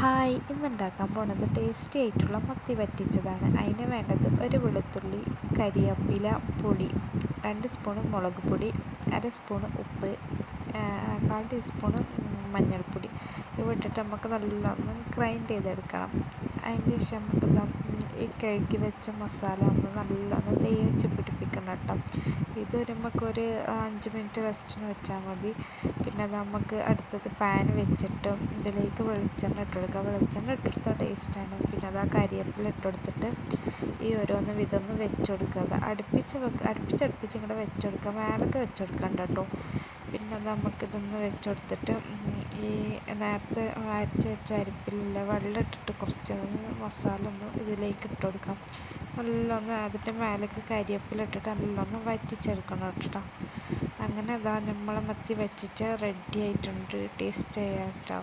Hi, ഇന്നുണ്ടാക്കാൻ പോണത് tasty ആയിട്ടുള്ള മത്തി വറ്റിച്ചതാണ്. അതിന് വേണ്ടത് ഒരു വെളുത്തുള്ളി, കരിവേപ്പില, പൊടി, 2 സ്പൂണ് മുളക് പൊടി, 1 സ്പൂണ് ഉപ്പ്, 1/4 ടീസ്പൂണ് മഞ്ഞൾപ്പൊടി. ഇവ ഇട്ടിട്ട് നമുക്ക് നല്ലോണം ഗ്രൈൻഡ് ചെയ്തെടുക്കണം. അതിന് ശേഷം നമുക്ക് ഈ കഴുകി വെച്ച മസാല ഒന്ന് നല്ലോണം തേച്ച് പിടിപ്പിക്കണം കേട്ടോ. ഇത് നമുക്കൊരു 5 മിനിറ്റ് റെസ്റ്റിന് വെച്ചാൽ മതി. പിന്നെ നമുക്ക് അടുത്തത് പാൻ വെച്ചിട്ട് ഇതിലേക്ക് വെളിച്ചെണ്ണ ഇട്ട് കൊടുക്കുക. വെളിച്ചെണ്ണ ഇട്ടെടുത്താൽ ടേസ്റ്റാണ്. പിന്നെ അത് കരിവേപ്പില ഇട്ടെടുത്തിട്ട് ഈ ഓരോന്ന് വിധമൊന്ന് വെച്ച് കൊടുക്കുക. അത് അടുപ്പിച്ച് ഇങ്ങോട്ട് വെച്ച് കൊടുക്കുക. മേലൊക്കെ വെച്ച് കൊടുക്കണ്ട കേട്ടോ. പിന്നെ നമുക്കിതൊന്ന് വെച്ച് കൊടുത്തിട്ട് ഈ നേരത്തെ അരച്ച് വെച്ച അരിപ്പിലുള്ള വെള്ളം ഇട്ടിട്ട് കുറച്ച് മസാല ഒന്ന് ഇതിലേക്ക് ഇട്ട് കൊടുക്കാം. നല്ലോണം അതിൻ്റെ മേലേക്ക് കരിവേപ്പില ഇട്ടിട്ട് നല്ലോണം വറ്റിച്ചെടുക്കണം കേട്ടോ. അങ്ങനെ നമ്മളെ മത്തി വറ്റിച്ച റെഡി ആയിട്ടുണ്ട്. ടേസ്റ്റ് ചെയ്യാം കേട്ടോ.